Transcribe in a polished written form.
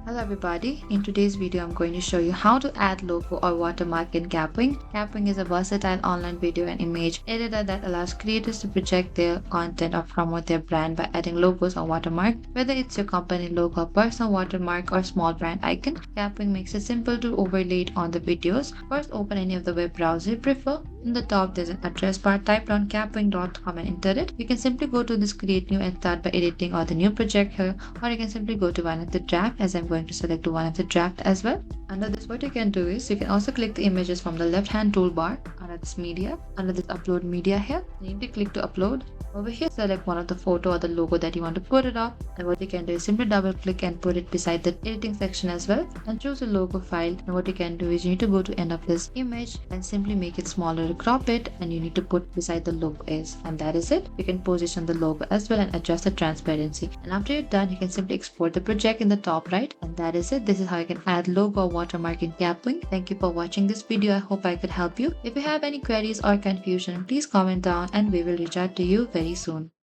Hello everybody, in today's video I'm going to show you how to add logo or watermark in Kapwing. Kapwing is a versatile online video and image editor that allows creators to project their content or promote their brand by adding logos or watermark. Whether it's your company logo, personal watermark or small brand icon, Kapwing makes it simple to overlay it on the videos. First, open any of the web browser you prefer. In the top there's an address bar. Type down kapwing.com and enter it. You can simply go to this create new and start by editing or the new project here, or you can simply go to one of the draft, as I'm going to select one of the draft as well. Under this, what you can do is you can also click the images from the left hand toolbar. Under this media, under this upload media here, you need to click to upload. Over here, select one of the photo or the logo that you want to put it up, and what you can do is simply double click and put it beside the editing section as well, and choose a logo file. And what you can do is you need to go to end of this image and simply make it smaller to crop it, and you need to put beside the logo is, and that is it. You can position the logo as well and adjust the transparency, and after you're done you can simply export the project in the top right, and that is it. This is how you can add logo or watermark in Kapwing. Thank you for watching this video. I hope I could help you. If you have any queries or confusion, please comment down and we will reach out to you very soon.